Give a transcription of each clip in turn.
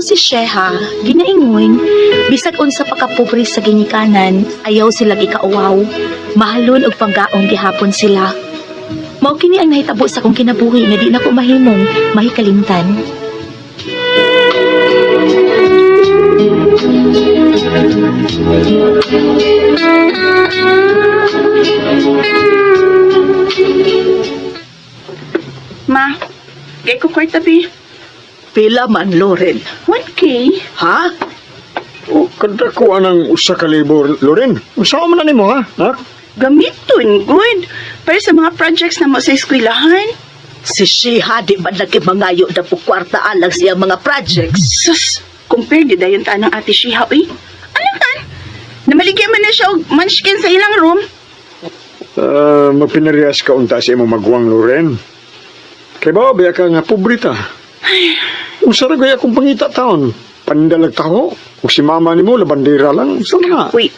Mao si Sheha, ginaingon, bisag unsa pa kapobre sa ginikanan, ayaw sila gikauwaw. Mahalon og panggaong gihapon sila. Mao kini ang nahitabo sa kong kinabuhi nga di na ko mahimong mahikalimtan. Ma, kay ko kwarta bi. Pila man, Loren? 1K? Ha? O, kada ko anang usa ka libo, Loren. Usawa man na nimo, ha? Gamiton, good. Para sa mga projects na mo sa eskwelahan. Si Sheha, di ba nagkimangayo na po kwarta alang siya mga projects? Sus, compare di dayon ta ng ate Shiha, uy. Ano kan? Namaligyan man na siya og munchkin sa ilang room. Magpinarias ka unta sa imong magwang, Loren. Kaya ba, baya ka nga pobrita. Usa ra gaya akong pangita taon. Pandalag taho. Kung si mama ni mo, labandera lang. Saan nga? Uy.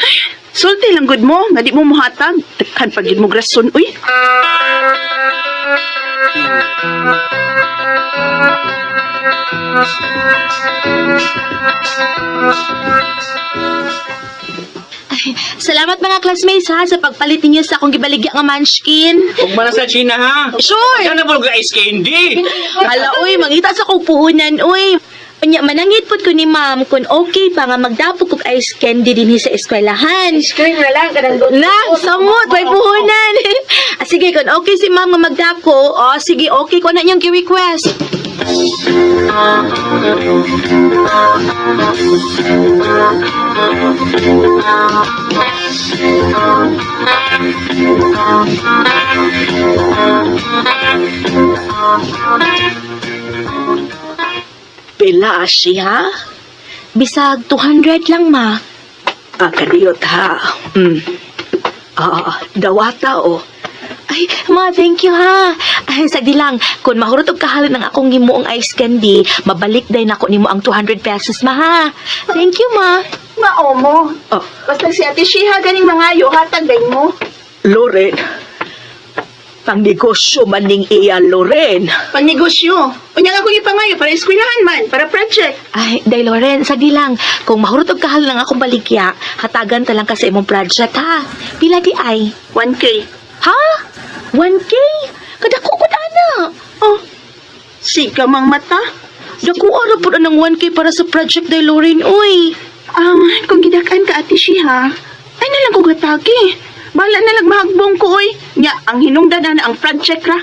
Ay, sulti lang good mo. Nga di mo muhatag. Takhan pag yun mo grason, uy. Salamat mga classmates ha sa pagpalit ninyo sa akong gibaligya nga munchkin. Huwag man na sa China, ha? Sure! Yan na po ice candy. Hala, uy, mangita sa kong puhunan, uy. Unya, manangit po ko ni ma'am kung okay pa nga magdapo kong ice candy din sa eskwelahan. Ice cream na lang, kanang na, samot, may puhunan. Sige, kung okay si ma'am nga magdapo, sige, okay ko na niyong ki-request. Pila siya? Bisag 200 lang, ma. Kaniyot ha. Dawata o. Ay, ma, thank you ha. Ay, sagdi lang, kung mahurot og kahalan ng akong gimuong ice candy, mabalik day nako nimo ang 200 pesos, ma ha. Thank you, ma. Mao mo. Oh. Basta si ate Shiha ganing mangayo, hatag day mo. Loren, pangnegosyo man ning iya, Loren. Pangnegosyo. Unya nga akong ipangayo para eskwelahan man, para project. Ay, day Loren, sagdi lang, kung mahurot og kahalan ng akong baligya, hatagan ta lang ka sa imong project, ha. Pila di ay? 1K. Ha? 1K? Kadako ko ana. Oh, siga mang mata. Dako ara pud anang 1K para sa project day Loren, uy. Kung gidakan ka ate Shiha, ay nalang ko gatagi. Bala na lang mahagbong ko, oy. Nya, ang hinungdan na ang project ra.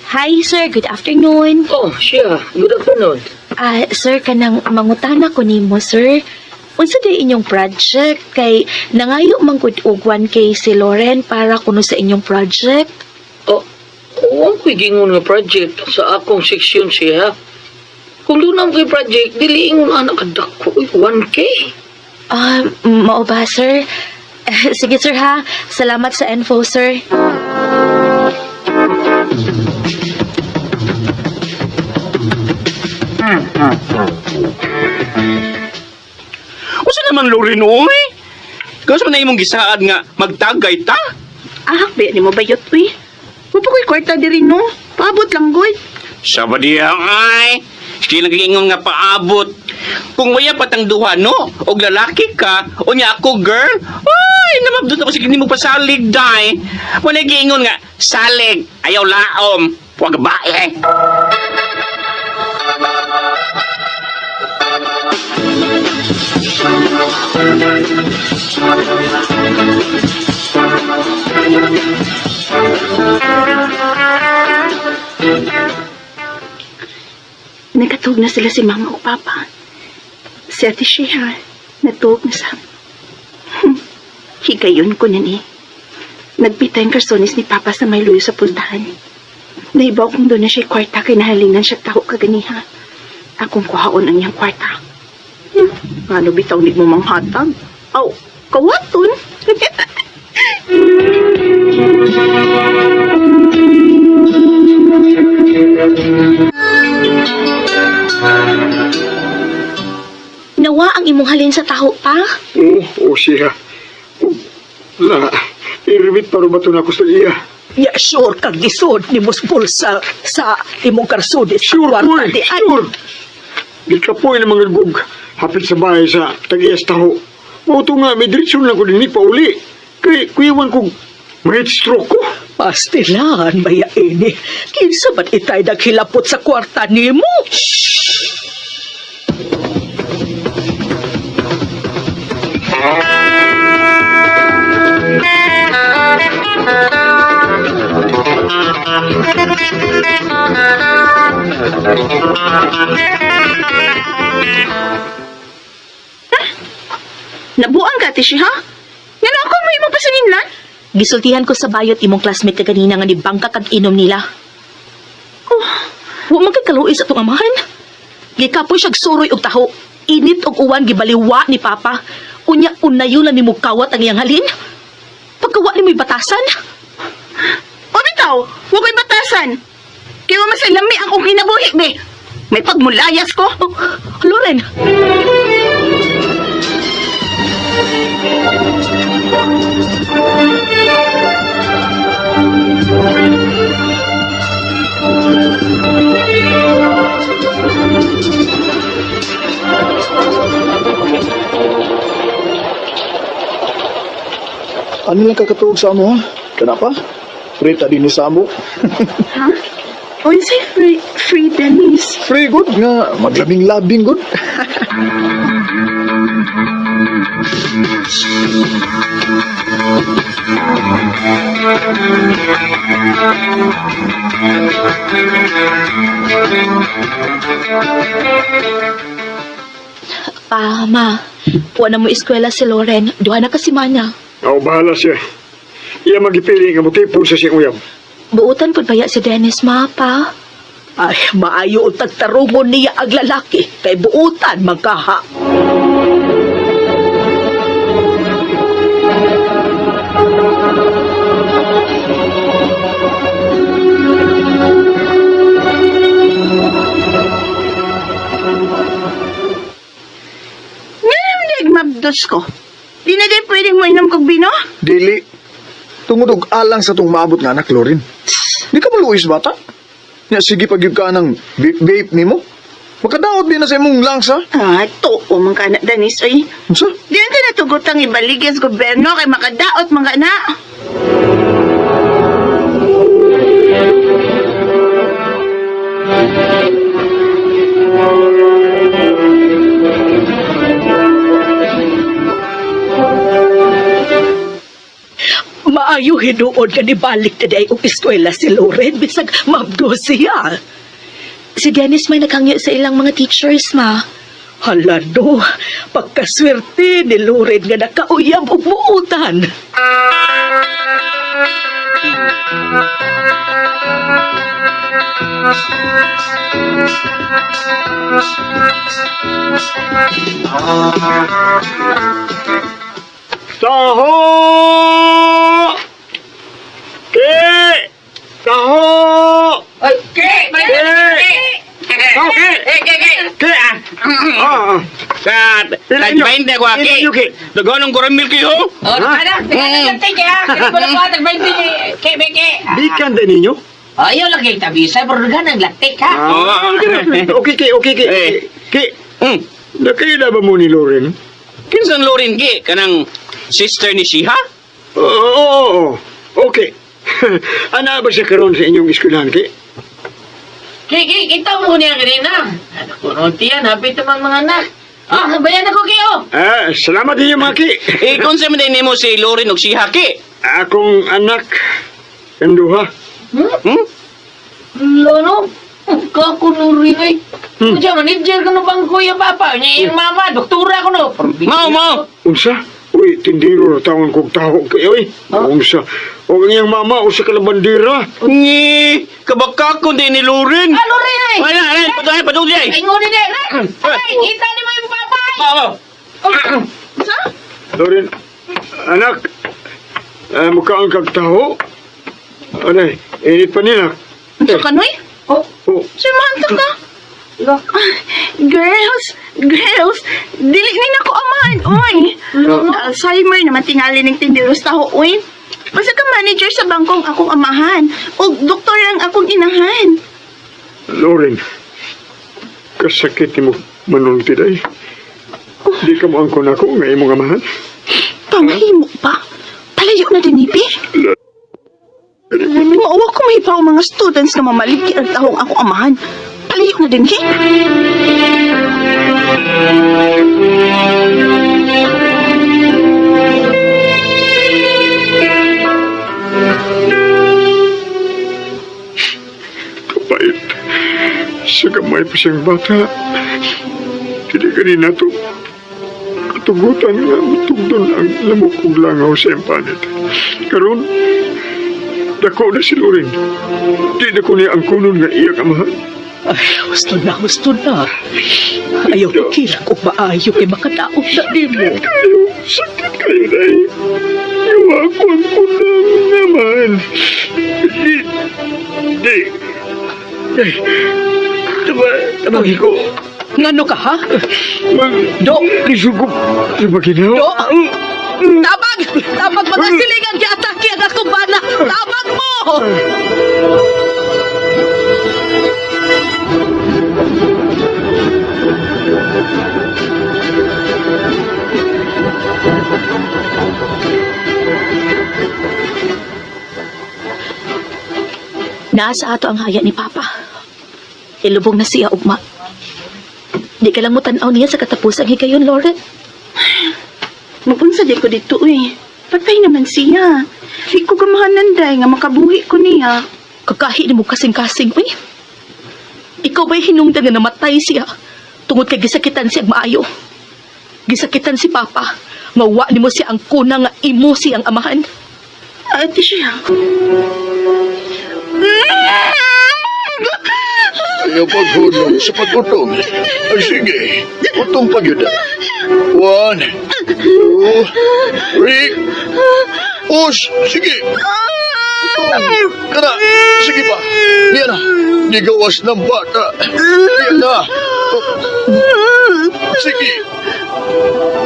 Hi, sir. Good afternoon. Oh, siya. Good afternoon. Sir, kanang mangutana ko nimo, sir. Unsa day inyong project kay nangayo man gud og 1K si Loren para kuno sa inyong project? Oh, huwag ko'y gingon nga project sa akong seksyon siya. Kung doon ang ko'y project, dili ingon anak adak ko, 1K. Mao ba, sir? Sige, sir, ha. Salamat sa info, sir. Usa naman, Loren, oy? Kasi man na imong gisaad nga magtagay ta? Hakbi ni mo bayot, uy. Upo ko'y kwarta diri, no? Paabot lang, good. Sa badiya, ay. Sige lang kagingon nga paabot. Kung maya patang duha, no? O lalaki ka, o niya ako, girl. Ay, namabdot ako sige ni mo pasalig, day. Wala giingon nga, salig, ayaw laom. Huwag bae. Nagkatug na sila si mama o papa. Si ate Shiha, natug na sa... Higayon ko na ni. Nagbita yung karsonis ni papa sa may luyo sa puntahan. Naibaw kong doon na siya kwarta kay nahalingan siya taho kaganiha. Akong kuhaon ang niyang kwarta. Ano bitaw di mo manghatag? Aw, kawaton? imong halin sa taho pa? Oo, siya. Na, iribit para ba ito na ako sa iya? Ya, sure kag lisod ni Muspul sa imong karsudit. Sure, boy, di ay. sure. Di ka po yung mga gug. Hapit sa bahay sa tag-iyas taho. O ito nga, may diretsyon lang ko din pa uli. Kaya kuyawan ko, may stroke ko. Pastilan, maya ini. Kinsa ba't itay naghilapot sa kwarta nimo? Nabuang ka, Tishi, ha? Nga ako mo imong pasaninlan? Gisultihan ko sa bayot imong classmate ka ganina nga ni bangka kag inom nila. Oh, wa man kay kaluoy sa atong amahan. Gikapoy siya suroy og taho. Init og uwan gibaliwa ni Papa. Unya unayon lang nimo kawat ang iyang halin. Pagkawa ni mo'y batasan. O bitaw, huwag ko'y batasan. Kaya masalami ang kong kinabuhi, be. May pagmulayas ko. Oh, Loren. Ano lang kakatuog sa amo, ha? Kenapa? Prita din ni sa amo. Ha? O say free Dennis. Free good nga, maglabing-labing good. Pa, ma. Wa na mo eskwela si Loren. Duha na kasi niya. Ako bahala siya. Iya magipili nga motipo sa siyang uyab. Buutan po baya si Dennis, ma, pa. Ay, maayo ang tagtarungon niya ang lalaki. Kay buutan magkaha. Ngayon nagmabdos ko. Di na din pwedeng mo inom kong bino? Dili. Tungod og alang sa tong maabot nga anak, Lorin. Di ka maluis bata? Nya sige pag ka ng vape nimo. Makadaot din na sa imong langsa. Ah, to o man ka na, Dennis. Ay, Unsa? diyan ka natugot ang ibaligyan sa gobyerno kay makadaot mga na. Maayo hinuod ka ni balik na day og eskwela si Loren. Bisag mabdo siya. Si Dennis may naghangyo sa ilang mga teachers, ma. Hala no, pagkaswerte ni Loren nga nakauyab og muutan. Taho! Ke! Taho! Ay, ke! Okay. Ke! Ah! Tag-20 ako, Aki. Inyo, Ki. Dagonong kuramil kayo. Oh, ano? Tingnan natin kaya. Kaya ko lang po atag 20 ni ke, beke. Bikan din ninyo? Ayaw lang yung tabisa, pero gan ang latik, ha? Okay. Eh. Ki, Hmm. nakita ba mo ni Loren? Kinsan Lorin, Ki? Kanang sister ni Shiha? Oo. Okay. Ana ba siya karon sa inyong eskwelahan, Ki? Kita mo niya kanina. Ano ko, tiyan, hapit naman mga anak. Ah, bayan ako kayo. Salamat din mga Ki. Kung sa mga mo si Lorin o Shiha, Ki? Akong anak, kanduha. Hmm? Lolo, kakunurin ay. Diyan, manager ka no bang kuya papa? Niya yung mama, doktora ko no. Mau. Unsa? Uy, tindiro na taon kong taho kayo eh. Unsa? O ang iyang mama, o sa kalabandira. Ni, kabakakon din ni Lorin. Ano rin ay? Ay, patuloy ay. Ay, ngunit eh. Ay, kita ni mo yung papa ay. Mau. Loren, anak, mukhaan kag taho. Anay, init pa nila. Unsa ka noy? Oh, Si Manta ka. Girls, dili ni nako amahan, oy. Alzheimer naman tingali ng tindiros taho, oy. Basta ka manager sa bangkong akong amahan, o doktor ang akong inahan. Loren, kasakit mo manunti day. Di ka mo angkon ako nga imong amahan. Pamahimo pa. Palayo na din, Ibi. Mauwa ko may pa mga students na mamaliki ang tahong akong amahan. Palayo na din, he? Kapait. Sa gamay pa siyang bata. Hindi kanina to. Katugutan nga matugdon ang lamok kong langaw sa empanit. Karon, dako na si Loren. Di na ko niya ang kunon nga iyang amahan. Ay, gusto na. Ayaw ko kila kung maayo kay makadaog na din mo. Sakit kayo, day. Gawa ko ang kunang naman. Di. Tabagi ko. Ngano ka, ha? Do! Nisugup sa maginaw. Do! Tabag mga silingan kay atake ang akong bana! Tabag mo! Nasa ato ang haya ni Papa. Ilubong na siya, ugma. Di ka lang mo tanaw niya sa katapusang higayon, Loren. Mapunsa di ko dito, uy. Patay naman siya. Di ko gamahanan, day, nga makabuhi ko niya. Kakahi ni mo kasing-kasing, uy. Ikaw ba'y hinungdan nga namatay siya? Tungod kay gisakitan siya maayo. Gisakitan si Papa. Mawa ni mo siya ang kuna nga imo siyang amahan. Ate siya. Ayaw paghulog sa pagutong. Ay, sige. Utong pagyuda. 1, 2, 3. Us! Sige! Utong! Kana! Sige pa! Yan na! Di gawas ng bata! Yan na! Sige!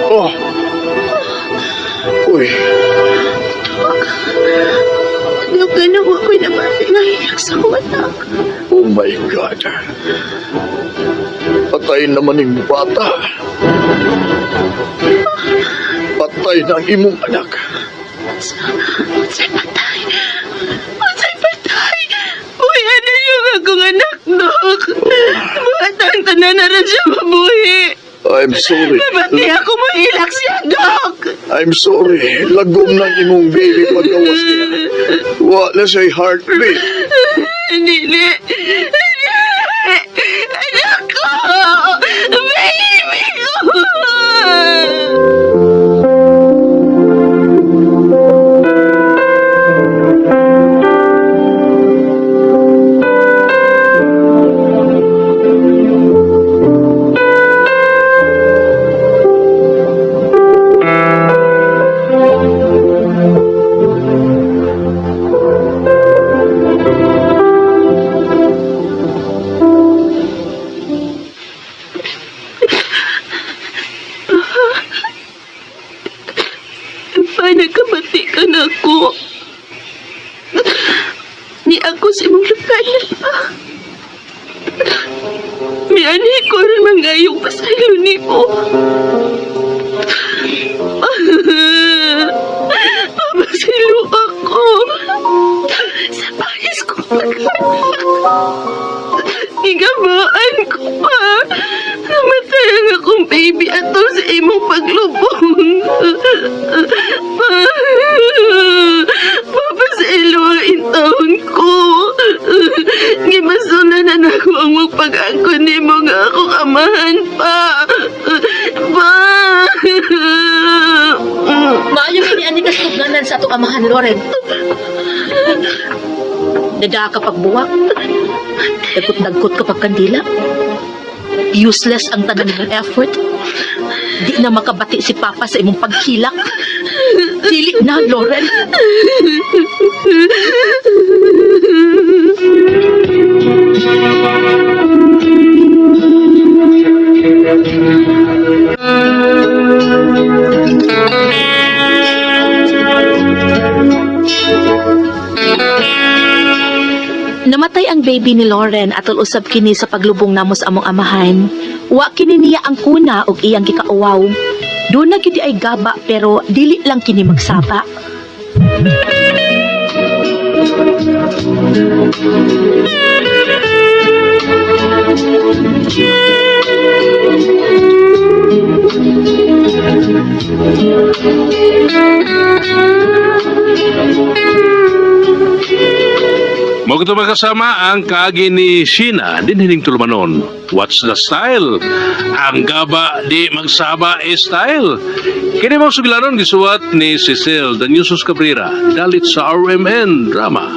Oh! Uy! Ano ka na ako'y nabati nga hilak sa akong anak. Oh my God! Patay naman yung bata. Patay na ang imong anak. Unsay patay? Unsay patay? Uy, ano yung akong anak, Dok? Buhatang tanan na rin siya mabuhi. I'm sorry. Mabati ako mahilak siya, Dok. I'm sorry. Lagom ng imong baby paggawas niya. Wala siya'y heartbeat. Dili. Anak ko! Baby ko! Nagkabati ka na ako. Ni ako si mong lukayan pa. May ani ko rin mangayong pasaylo ni mo. Mapasilo ako. Sa payas ko igabaan ko pa. Namatay ang akong baby atol sa imong paglubong. Papasilo ang intahon ko. Gimasunan na ako ang magpag-angko ni mo nga akong amahan pa. Maayo kini ani kas tugnanan sa atong amahan, Loren. Daga ka pagbuwak. Dagkot-dagkot ka pagkandila. Useless ang tanan ng effort. Di na makabati si Papa sa imong paghilak. Dili na, Loren. Namatay ang baby ni Lauren atol usab kini sa paglubong namo sa among amahan. Wa kini niya ang kuna og iyang gikauwaw. Doon na gidi ay gaba pero dili lang kini magsaba. Mo ko kasama ang kaagi ni Sheena din hining tulumanon. What's the style? Ang gaba di magsaba style. Kini mo sugilanon gisuwat ni Cecil Daniusos Cabrera dalit sa RMN drama.